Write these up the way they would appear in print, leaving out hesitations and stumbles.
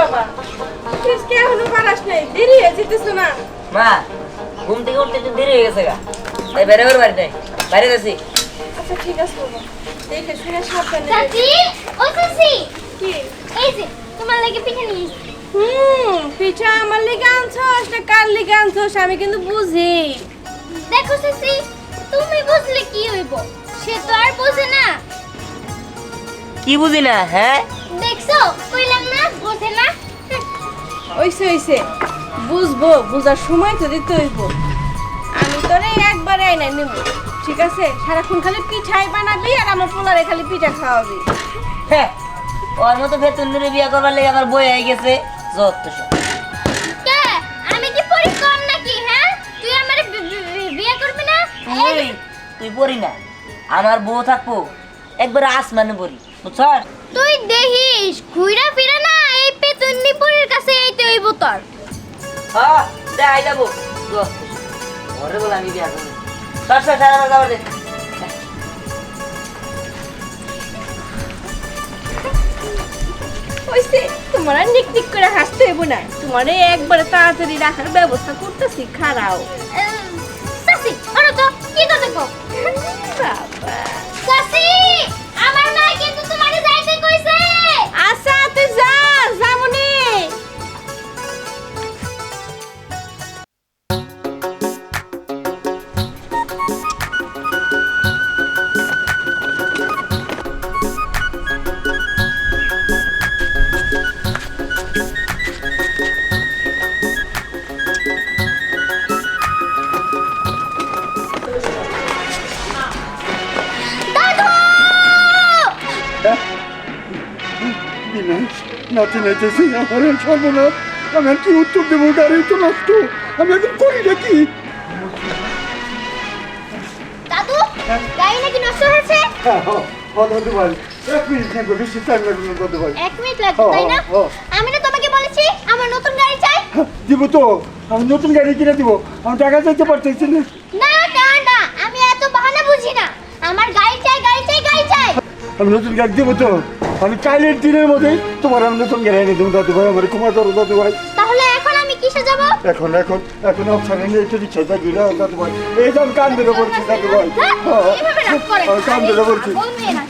বাবা তুই কি এখনো পারাস নাই দেরি হয়ে যেতেছ না মা ঘুম থেকে উঠতে একটু দেরি হয়ে গেছে গা তাই বেরোবার বাড়ি নাই বাইরে গেছি আচ্ছা ঠিক আছে বাবা দেখে শুনে সাবধানে চাচি ও চাচি কি এই যে তোমার লাগি পিঠা নিয়ে পিঠা আমার লিগে আনছস না কার লিগে আনছস আমি কিন্তু বুঝি দেখো চাচি তুমি বুঝলে কি হইব সে তো আর বোঝে না কি বুঝি না হ্যাঁ দেখছো কইলাম না বোঝে না ওইসে বুঝবো বুঝার সময় তো দিতে হইব আমি তোরে একবারে আইনা নিব ঠিক আছে সারাক্ষণ খালি পিঠাই বানাবি আর আমার পোলারে খালি পিঠা খাওয়াবি হ্যাঁ ওর মতো বেতন নিয়ে বিয়া করবার লেগে আমার বই হয়ে গেছে যত সব কে আমি কি পরি কম নাকি হ্যাঁ তুই আমারে বিয়ে করবি না তুই পড়ি না আমার বউ থাকবো একবার আসমানে পড়ি বুঝছস তুই দেখিস ঘুরা ফিরে না এই পেতুন্নি পরির কাছে এইতে হইব তোর হ্যাঁ দেখাই যাবো যত ঘরে বলে আমি বিয়া করবো সর সারা যাবার দে ওইসে তোমার আর নিক করে হাসতে হইব না তোমার একবারে তাড়াতাড়ি রাখার ব্যবস্থা করতেছি খারাও চাচি আরে তো কি কথা কও বাবা চাচি আমার মা কিন্তু তোমারে যাইতে কইছে আচ্ছা তুই যা যামুনি নাতি নাইতেছি আমার এই সর্বনাশ আমি আর কি উত্তর দেবো গাড়ি তো নষ্ট আমি এখন করি নাকি দাদু গাড়ি নাকি নষ্ট হয়েছে দাদু ভাই 1 মিনিট নেবো বেশি টাইম লাগবে না দাদু ভাই 1 মিনিট লাগবে তাই না আমি না তোমাকে বলেছি আমার নতুন গাড়ি চাই দিব তো আমি নতুন গাড়ি কিনে দিব আমি টাকা চাইতে পারতেছি না না না না আমি এত বাহানা বুঝি না আমার গাড়ি চাই গাড়ি চাই গাড়ি চাই আমি নতুন গাড়ি দিব তো আমি কালের দিনের মধ্যে তোমার আমি নতুন গাড়ি এনে দেবো দাদু ভাই আমার ক্ষমা করো দাদু ভাই তাহলে এখন আমি কিসে যাব এখন অপশন এনে একটু রিক্সা থাকি না দাদু ভাই এই যে আমি কান ধরে পড়ছি দাদু ভাই এভাবে রাগ করে আমি কান ধরে পড়ছি বলবে না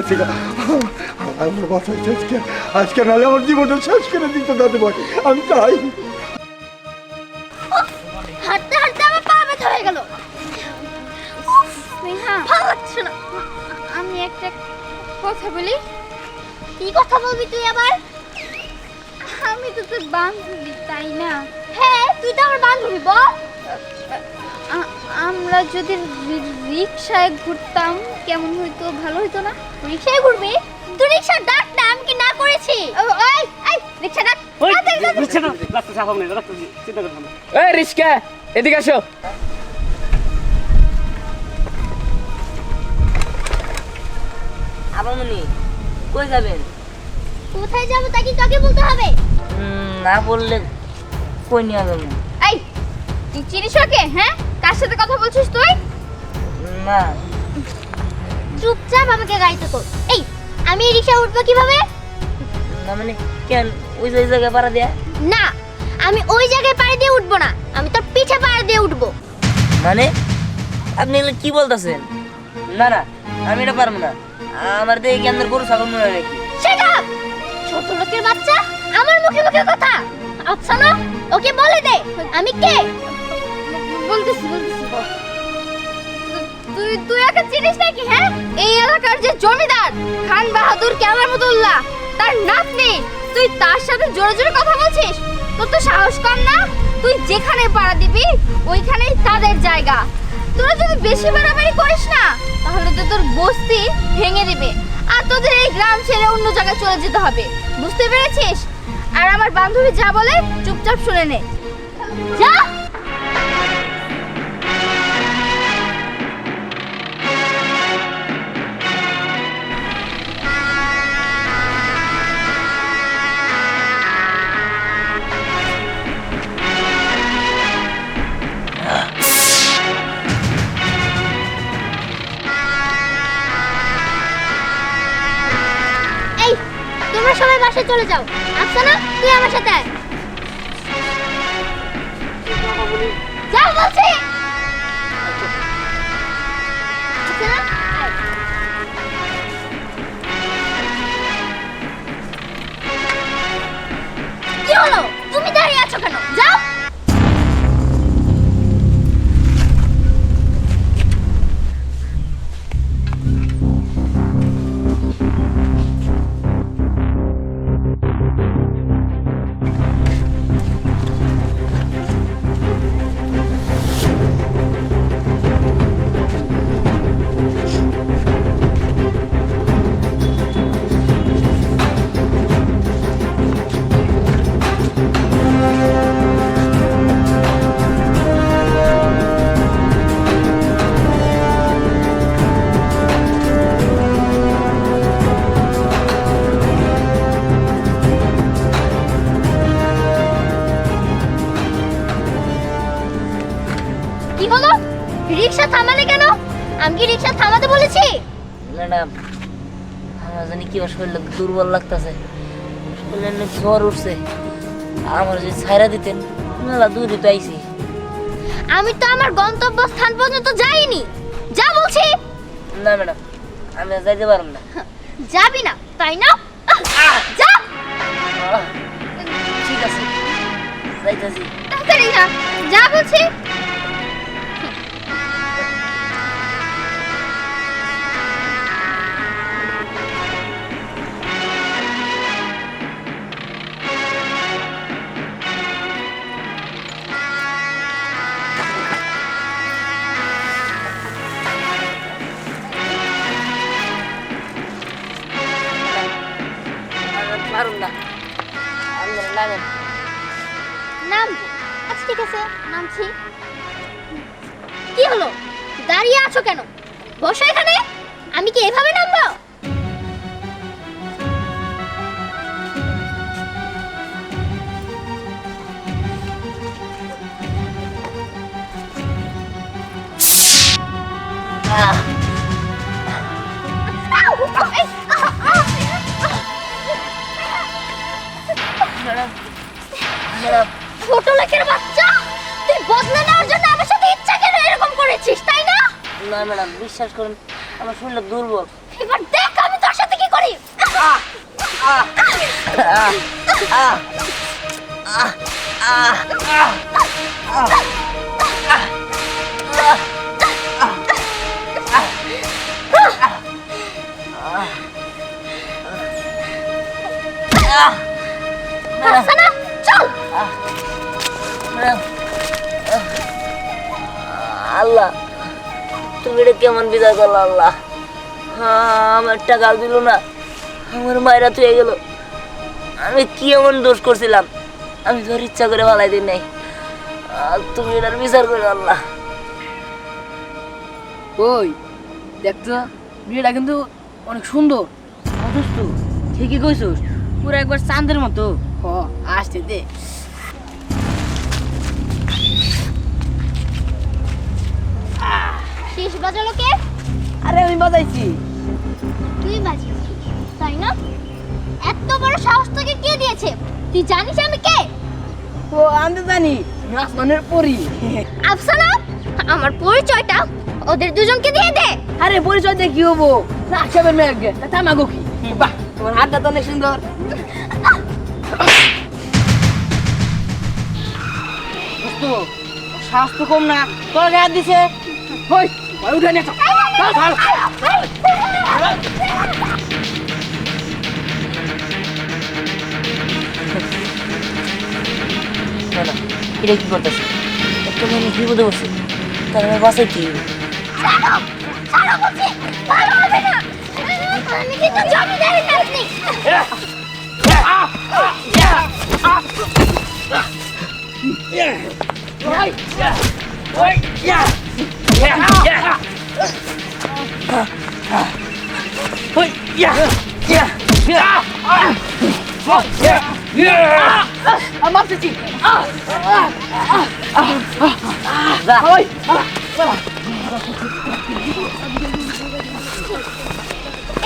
ঠিক আছে আমার বাচ্চা আজকে নাহলে আমার জীবনটা শেষ করে দিত দাদু ভাই আমি চাই হাঁটতে হাঁটতে আমার পা ব্যথা হয়ে গেল স্নেহা ভালো লাগছে না আমি একটা কথা বলি কি কথা বলবি তুই আবার আমি তো তোর বান্ধবী তাই না হ্যাঁ তুই তো আমার বান্ধবী বল আমরা যদি রিকশায় ঘুরতাম কেমন হইতো ভালো হইতো না রিকশায় ঘুরবি তুই রিকশা ডাক না আমি কি না করেছি ওই এই রিকশা ডাক এই রিস্কা এদিকে আসো আপামনি কই যাবেন কোথায় যাবো তা কি তোকে বলতে হবে না বললে কই নিয়ে যাবেন এই তুই চিনিস ওকে হ্যাঁ কার সাথে কথা বলছিস তুই না চুপচাপ আমাকে গাড়িতে তোল এই আমি এই রিকশা উঠবো কিভাবে না মানে কেন ওই জায়গায় পাড়া দেয়া না আমি ওই জায়গায় পাড়ে দিয়ে উঠবো না আমি তোর পিছে পাড়ে দিয়ে উঠবো মানে আপনি এগুলো কি বলতেছেন না না আমি এটা পারবো না আমার দেখে কি আমাদের গরু ছাগল মনে হয় নাকি শাট আপ ছোট লোকের বাচ্চা আমার মুখে মুখে কথা আচ্ছা না ওকে বলে দে আমি কে বলতেছি তুই তুই একা চিনিস নাকি হ্যাঁ এই এলাকার যে জমিদার খান বাহাদুর কেমারউদ্দৌলা তার নাতনি তুই তার সাথে জোরে জোরে কথা বলছিস তোর তো সাহস কম না তুই যেখানে পাড়া দিবি ওইখানেই তাদের জায়গা তোরা যদি বেশি বাড়াবাড়ি করিস না তাহলে তো তোর বস্তি ভেঙে দিবে আর তোদের এই গ্রাম ছেড়ে অন্য জায়গায় চলে যেতে হবে বুঝতে পেরেছিস আর আমার বান্ধবী যা বলে চুপচাপ শুনে নে যা সবাই বাসায় চলে যাও। আফসানা তুই আমার সাথে আয়। যাও বলছি। আফসানা আয়। কি হলো, তুমি দাঁড়িয়ে আছো কেন? যাও। কি হলো, রিকশা থামালে কেন? আমি কি রিকশা থামাতে বলেছি? ম্যাডাম আমার জানি কি শরীরটা দুর্বল লাগতেছে, শরীরে জ্বর উঠছে। আমার যদি ছাইরা দিতেন মেলা দূরে তো আইছি। আমি তো আমার গন্তব্যস্থান পর্যন্ত যাইনি। যা বলছি। না ম্যাডাম, আমি আর যাইতে পারব না। যাবি না তাই না? যা। আহ, ঠিক আছে যাইতেছি। তাড়াতাড়ি যা। যা বলছি। পারুন না, আপনারা নামেন। নাম। আচ্ছা ঠিক আছে, নামছি। কি হলো, দাঁড়িয়ে আছো কেন? বসো এখানে। আমি কি এভাবে নামবো? আহ, ম্যাডাম ম্যাডাম ছোট লোকের বাচ্চা, তুই বদলা নেওয়ার জন্য আমার সাথে ইচ্ছা করে এরকম করেছিস তাই না? না ম্যাডাম, বিশ্বাস করুন আমার শরীরটা দুর্বল। এবার দেখ আমি তোর সাথে কি করি। আহ, আহ, আহ, আহ, আহ, আহ, আহ, হাসানা চল। ম্যাডাম, আল্লাহ তুমি এটা কেমন বিদায় করলো আল্লাহ। আমার টাকা দিল না, আমার মায়েরা তুই গেল। আমি কি এমন দোষ করছিলাম? আমি তোর ইচ্ছা করে ভালাই দিন নাই। তুমি এটার বিচার করে আল্লাহ। ওই দেখতো বিয়েটা কিন্তু অনেক সুন্দর। অথচ ঠিকই কইছিস, পুরো একবার চাঁদের মতো। হ আসতে দে। শেষ বাজালো কে? আরে আমি বাজাইছি। তুই বাজিয়েছিস তাই না? এত বড় সাহস তোকে কে দিয়েছে? তুই জানিস আমি কে? ও আমি তো জানি, আসমানের পরি। আফসানা, আমার পরিচয়টা ওদের দুজনকে দিয়ে দে। আরে পরিচয় দিয়ে কি হবো? রাখাবেন মেয়ে থামাগো কি? বাহ, তোমার হাতটা তো অনেক সুন্দর। দোস্ত, সাহস তো কম না, তোর গায়ে হাত দিছে। হই উঠে নিয়ে চল। ম্যাডাম এটা কি করতেছে? একটা মেয়ে বিপদে বসে, তার আমার বাসায় কি? ছাড়ো, ছাড়ো বলছি, ভালো হবে না। আমি কিন্তু জমিদারের নাতনি। আমার চিচি।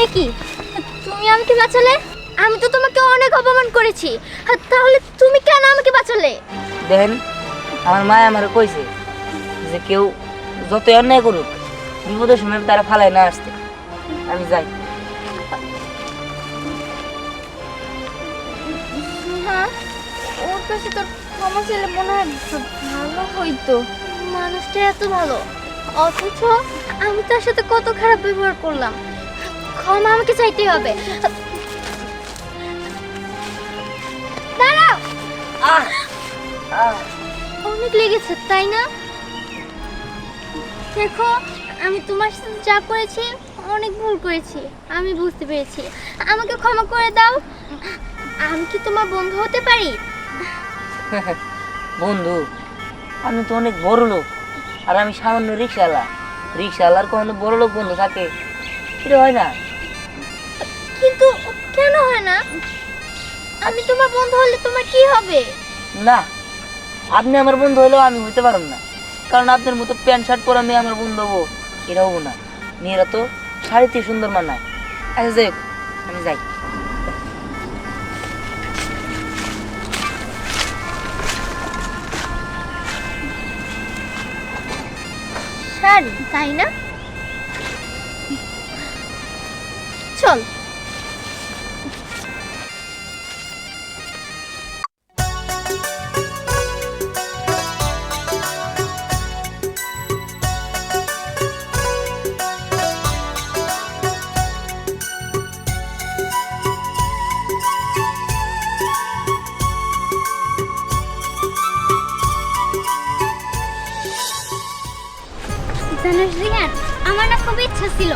এ কি, তুমি আমাকে বাঁচালে? আমি তো তোমাকে অনেক অপমান করেছি, আর তাহলে তুমি কেন আমাকে বাঁচালে? দেখেন, আমার মা আমার কইছে যে কেউ যত অন্যায় করুক বিপদের সময় তারা ফালায় না আসতে। আমি যাই। হ্যাঁ, ওর কাছে তোর ক্ষমা চাইলে মনে হয় ভালো হইতো। মানুষটা এত ভালো, অথচ আমি তার সাথে কত খারাপ ব্যবহার করলাম। ক্ষমা আমাকে চাইতেই হবে। দাঁড়াও, আহ আহ অনেক লেগেছে তাই না? দেখো, আমি তোমার সাথে যা করেছি অনেক ভুল করেছি, আমি বুঝতে পেরেছি। আমাকে ক্ষমা করে দাও। আমি কি তোমার বন্ধু হতে পারি? বন্ধু, আমি তো অনেক বড় লোক, আর আমি সামান্য রিক্সাওয়ালা। রিক্সাওয়ালার কখনো বড় লোক বন্ধু থাকে? সেটা হয় না। কিন্তু কেন হয় না? আমি তোমার বন্ধু হলে তোমার কি হবে? না, আপনি আমার বন্ধু হলেও আমি হইতে পারব না, কারণ আপনার মতো প্যান্ট শার্ট পরা মেয়ে আমার বন্ধু হবো এটা হবো না। মেয়েরা তো শাড়িতে সুন্দর মানায়। আচ্ছা যাই হোক, আমি যাই। শাড়ি তাই না? চল। জানিস রিহান, আমার না খুব ইচ্ছা ছিল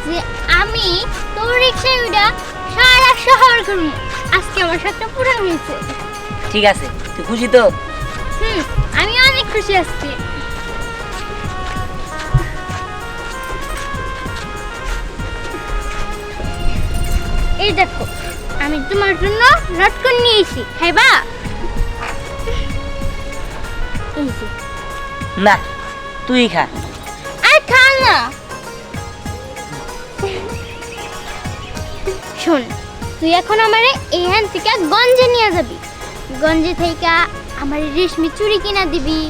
যে আমি তোর রিক্সায় উঠা সারা শহর ঘুরবো। আজকে আমার সাথে পূরণ হয়েছে। ঠিক আছে, তুই খুশি তো? আমি অনেক খুশি আছি। এই দেখো, আমি তোমার জন্য লটকন নিয়ে এসেছি, খাইবা? এই যে। না, তুই খা। আর খা না। শোন, তুই এখন আমারে এখান থেকে গঞ্জে নিয়ে যাবি। গঞ্জে থেকে আমার রেশমি চুড়ি কিনা দিবি,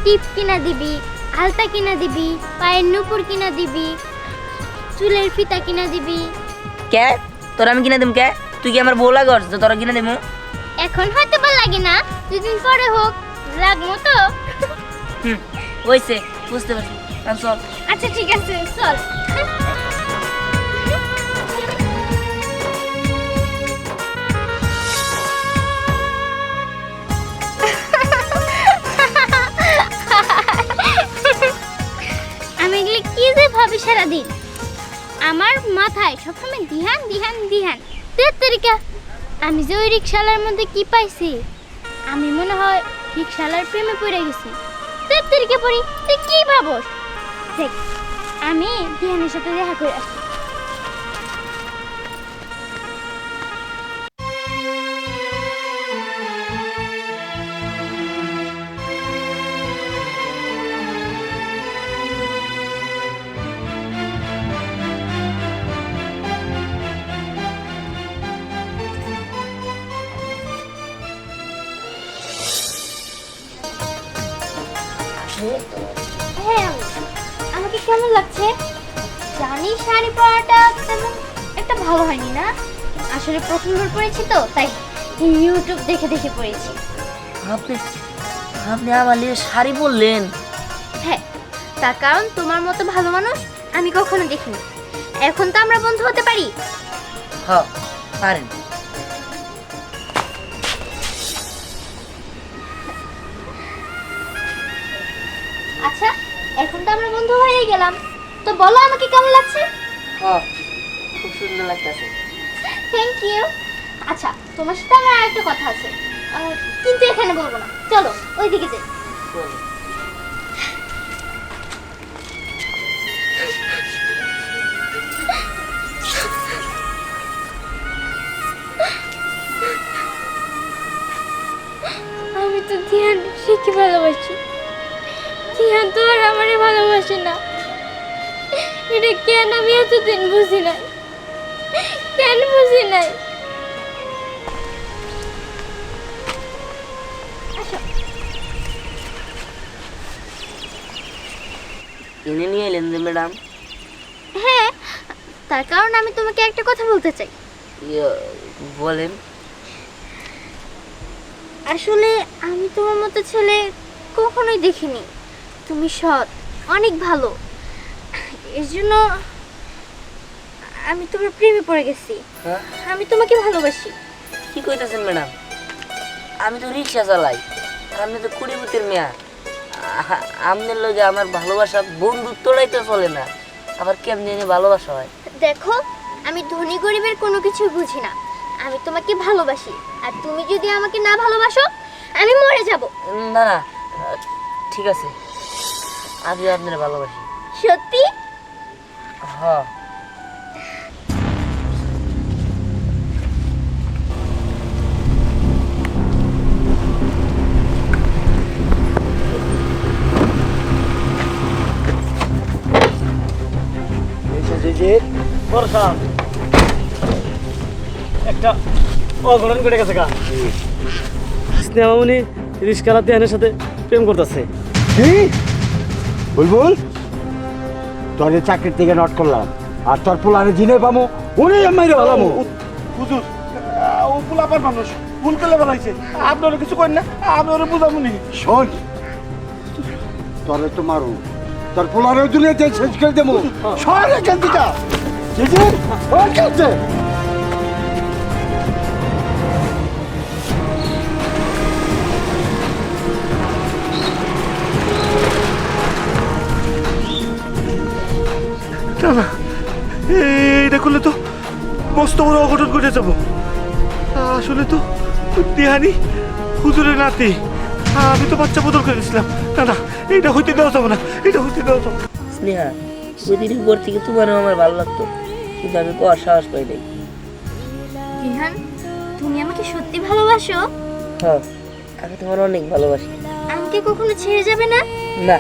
টিপ কিনা দিবি, আলতা কিনা দিবি, পায়ের নুপুর কিনা দিবি, চুলের ফিতা কিনা দিবি। কে তোর আমি কিনে দেব? কে তুই কি আমার বউ লাগস যে তোরা কিনে দেবো? এখন হয়তো বা লাগে না, দুদিন পরে হোক, লাগবো তো। হয়েছে, বুঝতে পারছি। চল। আচ্ছা ঠিক আছে, চল। আমি এগুলি কি যে ভাবি সারাদিন, আমার মাথায় সবসময় ধ্যান ধ্যান ধ্যান। তেরিকা, আমি যে ওই রিক্সালার মধ্যে কি পাইছি, আমি মনে হয় রিক্সালার প্রেমে পড়ে গেছি। তেরিকা পড়ি, তুই কি ভাবস? দেখ, আমি ধ্যানের সাথে দেখা করে আসছি। হ্যাঁ, আমাকে কেমন লাগছে? জানি শাড়ি পরাটা তেমন একটা ভালো হয়নি না, আসলে প্রথমবার পরেছি তো, তাই ইউটিউব দেখে দেখে পরেছি। আপনি আপনি আমার লিয়ে শাড়ি পরলেন? হ্যাঁ, তার কারণ তোমার মতো ভালো মানুষ আমি কখনো দেখিনি। এখন তো আমরা বন্ধু হতে পারি। হ্যাঁ, পারেন। আচ্ছা, এখন তো আমরা বন্ধু হয়ে গেলাম, তো বলো আমাকে কেমন লাগছে? হ্যাঁ, খুব সুন্দর লাগতেছে। Thank you. আচ্ছা, তোমার সাথে আমার আরেকটা কথা আছে, কিন্তু এখানে বলবো না, চলো ওইদিকে যাই। আমি তো ধ্যান শিখে ভালোবাসি, ধ্যান তো আর আমারে ভালোবাসে না। এটা কেন আমি এতদিন বুঝি নাই, কেন বুঝি নাই? এনে নিয়ে এলেন যে ম্যাডাম? হ্যাঁ, তার কারণ আমি তোমাকে একটা কথা বলতে চাই। বলেন। আসলে আমি তোমার মতো ছেলে কখনোই দেখিনি। তুমি সৎ, অনেক ভালো। এর জন্য আমি তোমার প্রেমে পড়ে গেছি। হ্যাঁ? আমি তোমাকে ভালোবাসি। কি কইতেছেন ম্যাডাম? আমি তো রিক্সা চালাই, আপনি তো কুড়িপুতের মেয়া। আপনার লগে আমার ভালোবাসা বন্ধুত্বটাই তো চলে না, আবার কেমনি এনে ভালোবাসা হয়? দেখো, আমি ধনী গরিবের কোনো কিছু বুঝি না। আমি তোমাকে ভালোবাসি, আর তুমি যদি আমাকে না ভালোবাসো আমি মরে যাব। না না, ঠিক আছে, আমি আপনার ভালোবাসি। সত্যি? হ্যাঁ। একটা অঘটন ঘটে গেছে গা। স্নেহামণি রিস্কালা দেহানের সাথে প্রেম করতেছে। কি বুলবুল, তোর এই চাকরির থেকে নট করলাম, আর তোর পোলারে জিনে পামো উনি মাইরে ভালামো। হুজুর, ও পোলাপার মানুষ ভুল করলে বলাইছে, আপনারা কিছু করেন না, আমি ওরা বুঝামুনি। শোন, তোরে তো মারু, তোর পোলারে দুনিয়াতে শেষ করে দেবো। সর এখান থেকে। জিজি, ওর কাছে না না, এইটা করলে তো মস্ত বড় অঘটন ঘটে যাবো। আসলে তো দেহানি হুজুরের নাতি, আমি তো বাচ্চা বদল করে দিয়েছিলাম। না না, এটা হইতে দেওয়া যাবে না, এটা হইতে দেওয়া যাবে না। স্নেহা, সেদিনের পর থেকে তোমারও আমার ভালো লাগতো, কিন্তু আমি কোয়ার সাহস পাই নাই। রিহান, তুমি আমাকে সত্যি ভালোবাসো? হ্যাঁ, আমি তোমার অনেক ভালোবাসি। আমাকে কখনো ছেড়ে যাবে না? না,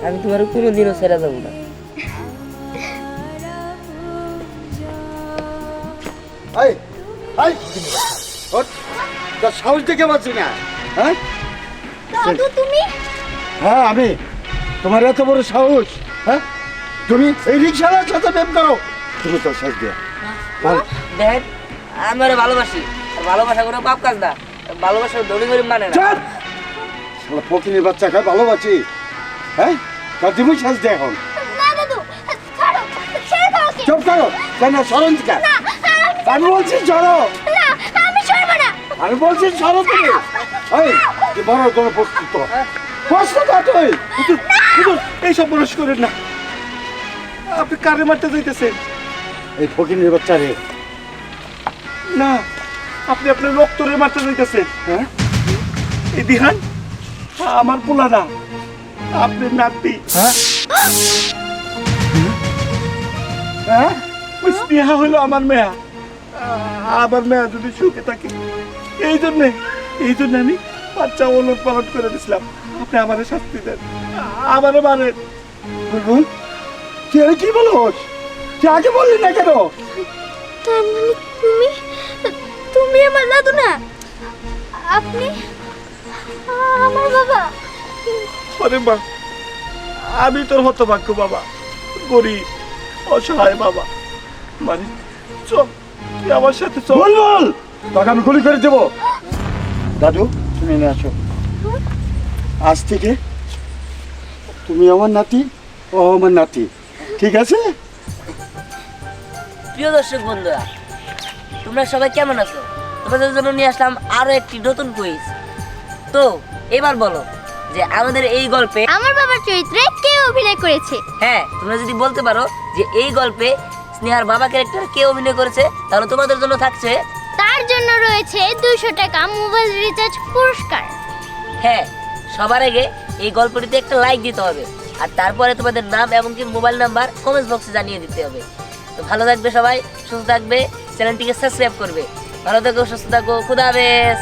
আমি তোমার কোনোদিনও ছেড়ে যাবো না। এই, এই, ওঠ, তোর সাহস দেখে পাচ্ছি না। হ্যাঁ দাদু, তুমি? হ্যাঁ আমি। তোমার এত বড় সাহস? হ্যাঁ, তুমি এই রিক্সাওয়ালার সাথে প্রেম করো? তুমি তোর শেষ দিয়ে বল। দেখেন, আমি ওরা ভালোবাসি, আর ভালোবাসা কোনো পাপ কাজ না, ভালোবাসা ধনী গরিব মানে না। চল, শালা ফকিনীর বাচ্চা খায় ভালোবাসি। হ্যাঁ, তার তুমি শেষ দিয়ে এখন। না দাদু, ছাড়ো, ছেড়ে দাও ওকে। চুপ করো, কেন সরণ থেকে? না, আমি বলছি সরো, না, আমি সরব না। আমি বলছি সরো তুমি। এই, তুই বড় কোনো প্রস্তুত প্রস্তুত হ তুই। হুজুর, হুজুর, এইসব বরস করেন না। আপনি কারে মারতে যাইতেছেন? এই ফকিনীর বাচ্চা রে। না, আপনি আপনার রক্তরে মারতে যাইতেছেন। হ্যাঁ, এই দিহান আমার পোলা না, আপনার নাতি। হ্যাঁ, হ্যাঁ, ওই স্নেহা হলো আমার মেয়া। আমার মেয়া যদি সুখে থাকে, এই জন্যে আমি বাচ্চা ওলট পালট করে দিছিলাম। আপনি আমারে শাস্তি দেন, আমারে মারেন। বুলবুল, তুই আর কি বলোস? তুই আগে বললি না কেন? তার মানে তুমি আমার দাদু না? আপনি আমার বাবা? আরে মা, আমি তোর হতভাগ্য বাবা, গরিব অসহায় বাবা। মানে চল, তুই আমার সাথে চল। বুলবুল, তোকে আমি গুলি করে দেবো। দাদু, তুমি নিয়ে আসো। আজ থেকে তুমি আমার নাতি, ও আমার নাতি, ঠিক আছে? প্রিয় দর্শক বন্ধুরা, তোমরা সবাই কেমন আছো? তোমাদের জন্য নিয়ে আসলাম আরো একটি নতুন কুইজ। তো এবার বলো যে আমাদের এই গল্পে আমার বাবার চরিত্রে কে অভিনয় করেছে? হ্যাঁ, তোমরা যদি বলতে পারো যে এই গল্পে স্নেহার বাবা ক্যারেক্টারে কে অভিনয় করেছে, তাহলে তোমাদের জন্য থাকছে তার জন্য রয়েছে 200 টাকা মোবাইল রিচার্জ পুরস্কার। হ্যাঁ, সবার আগে এই গল্পটিতে একটা লাইক দিতে হবে, আর তারপরে তোমাদের নাম এবং কি মোবাইল নাম্বার কমেন্ট বক্সে জানিয়ে দিতে হবে। তো ভালো থাকবে সবাই, সুস্থ থাকবে, চ্যানেলটিকে সাবস্ক্রাইব করবে। ভালো থাকো, সুস্থ থাকো, খুদা হাফেজ।